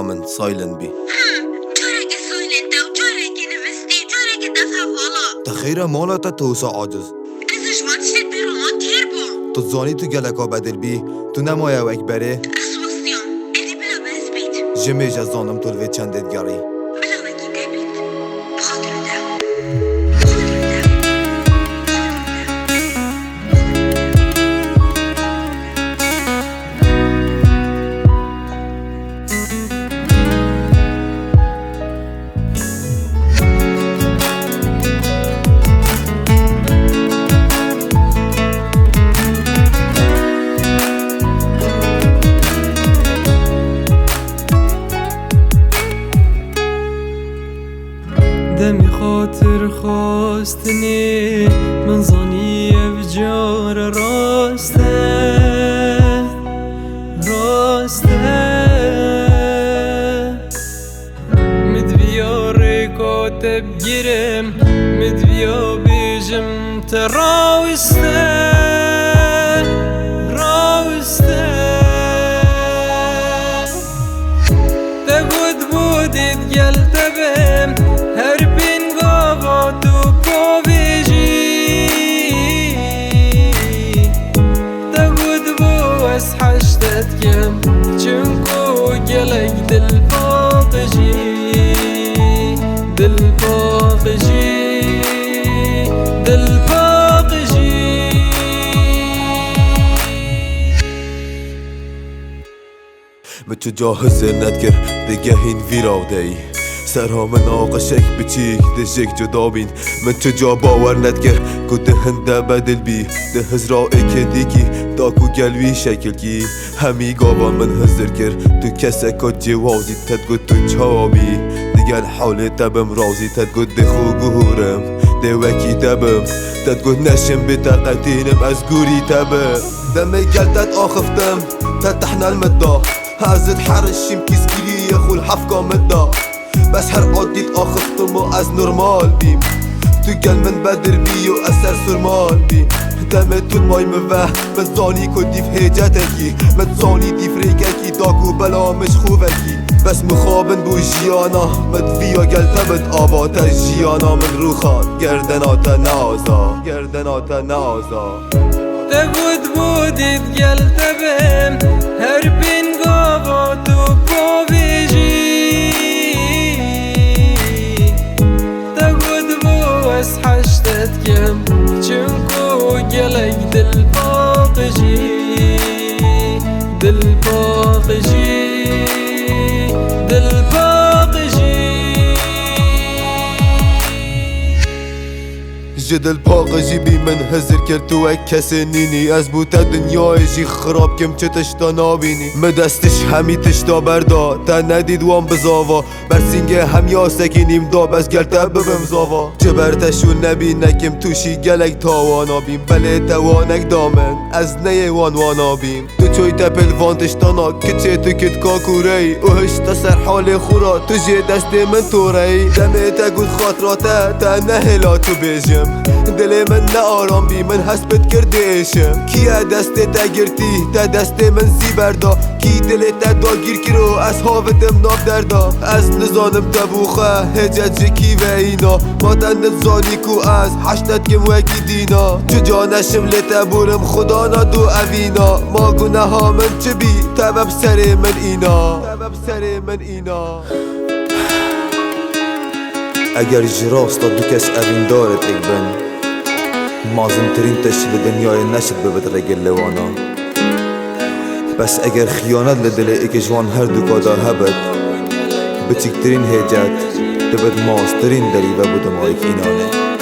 من سایلن بی جارك سويلنت وجارك نفستي جارك دفع والا تخیره مالا تا توسا عاجز ازش ما تشد برو ما تير بو تو زانی تو گلکا بدل بی تو نمایه و اکبره اسواسيان ادي بلا بس بيت جمیج از زانم تلوی چندت گری بلا وكي دابيت بخاطر ده دمی خاطر خواستنی من زانی بجار راسته مدویا ریکاتب گیرم مدویا بیجم تراوسته تگود بودید گل تبم هر بین گاوا تو کویجی تگود بو از حشتت کم چونکو گلک دل باقجی من تو جاهزه ندگر دیگه هین ویراده ای سرها من آقشک بچیک دشک جدا بین من تو جا باور ندگر که ده هنده بدل بی ده هزرا اکه دیکی داکو گلوی شکل کی همی گاوان من هزر گر تو کسه که جوازی تدگو تو چابی دیگر حال تبم رازی تدگو ده خوگورم ده وکی تبم تدگو نشم بتاقتینم از گوری تبم دمي قلتت آخفتم تتحنا المدة هازت حرشم كيسكيلي يخو الحفقة مدة بس هر عديت آخفتم و از نورمال بيم تو قل من بدر بي و اثر سرمال بي دمت تو الماي موه من زاني كو ديف هيجتكي من زاني ديف ريككي داكو بلا مش خوفكي بس مخابن بو جيانا مدفيا قلتمت آباتا جيانا من روخات گردناتا نازا تگود بودید گل تبم هر بین گاوا تو کویجی تگود بو از حشتت کم چونکو گلک دل باقجی جدل باقجی بی من هزر کرد تو اک کسی نینی از بوتا دنیای جی خراب کم چه تشتا نابینی مدستش همی تشتا بردا تا ندید وان بزاوا برسینگه هم یا سکینیم دا بس گلتا ببم زاوا جبرتشو نبی نکم توشی گلک تاوانا بیم بله توانک دامن از نیه وانا بیم تو چوی تپل وان تشتانا کچه تو کت کاکوری اوهشتا سر حال خورا تو جه دست من توری دمه تا گود خاطراتا تا نهلا تو بیجم دل من نه آرام بی من حسبت کرده ایشم کیا دست تا گرتی تا دست من زیبردا کی دل تا داگیر کرو از هاوتم ناف دردا از نزانم تبوخه هجت جکی و اینا ما تن نزانی کو از حشتت کم وکی دینا چجا نشم لتبورم خدا نادو اوینا ما گناه ها من چه بی تبب سر من اینا اگر جراست دو کس اوین دارت اگبن مازم ترین تشکیل دنیای نشد ببد رگل لوانا بس اگر خیانت لدل اکجوان هر دو کادا هبد بچکترین هیجت دبد ماسترین دری و بودم آیک اینانه